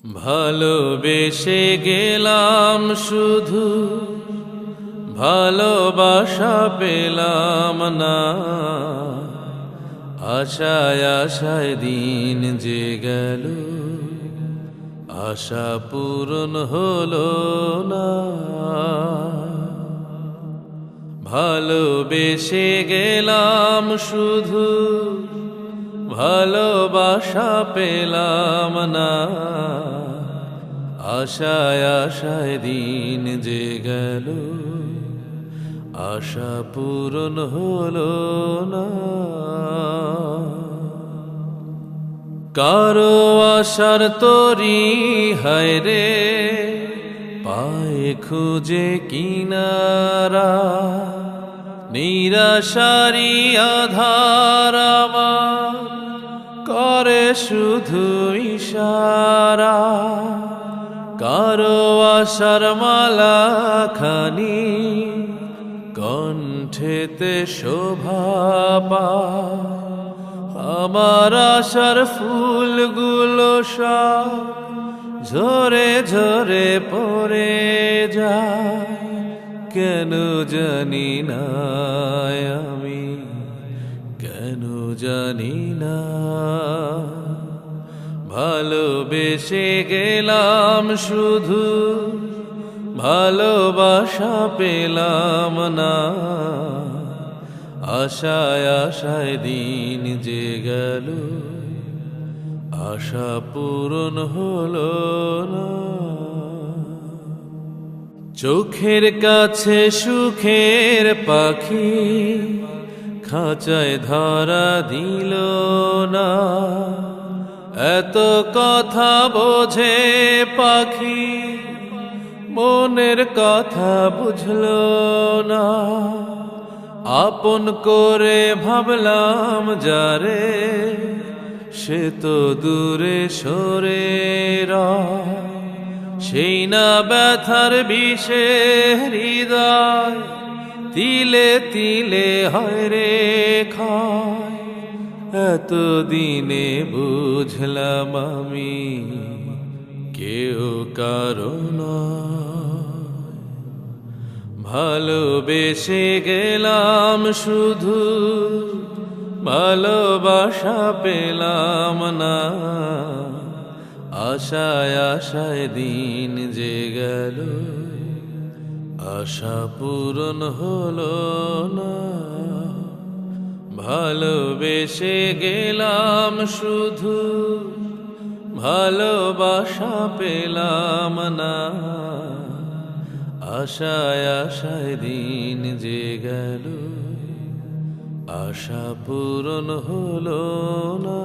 ভালোবেসে গেলাম শুধু, ভালোবাসা পেলাম না। আশায় আশায় দিন যে গেল, আশা পূরণ হলো না। ভালোবেসে গেলাম শুধু, ভালোবাসা পেলাম না। আশায় আশায় দিন যে গেল, আশা পূরণ হলো না। কারো আশার তরি হায় রে, পায় খুঁজে কিনারা। নিরাশারি আধার আমার করে শুধু ইশারা। কারো আশার মালা খানি কণ্ঠেতে শোভা পায়। আমার আশার ফুলগুলো সব ঝরে ঝরে পড়ে যায়। কেন জানি না আমি, কেন জানি না। ভালোবেসে গেলাম শুধু, ভালোবাসা পেলাম না। আশায় আশায় দিন যে গেল, আশা পূরণ হলো না। চোখের কাছে সুখের পাখি খাঁচায় ধরা দিল না। এত কথা বোঝে পাখি, মনের কথা বুঝলো না। আপন করে ভাবলাম যারে, সে তো দূরে সরে রয়। সেই না ব্যথার বিষে হৃদয় তিলে তিলে হয় রে ক্ষয়। এতদিনে বুঝলাম আমি কেউ কারণ। ভালোবেসে গেলাম শুধু, ভালোবাসা পেলাম না। আশায় আশায় দিন যে গেল, আশা পূরণ হলো না। ভালোবেসে গেলাম শুধু, ভালোবাসা পেলাম না। আশায় আশায় দিন যে গেল, আশা পূরণ হলো না।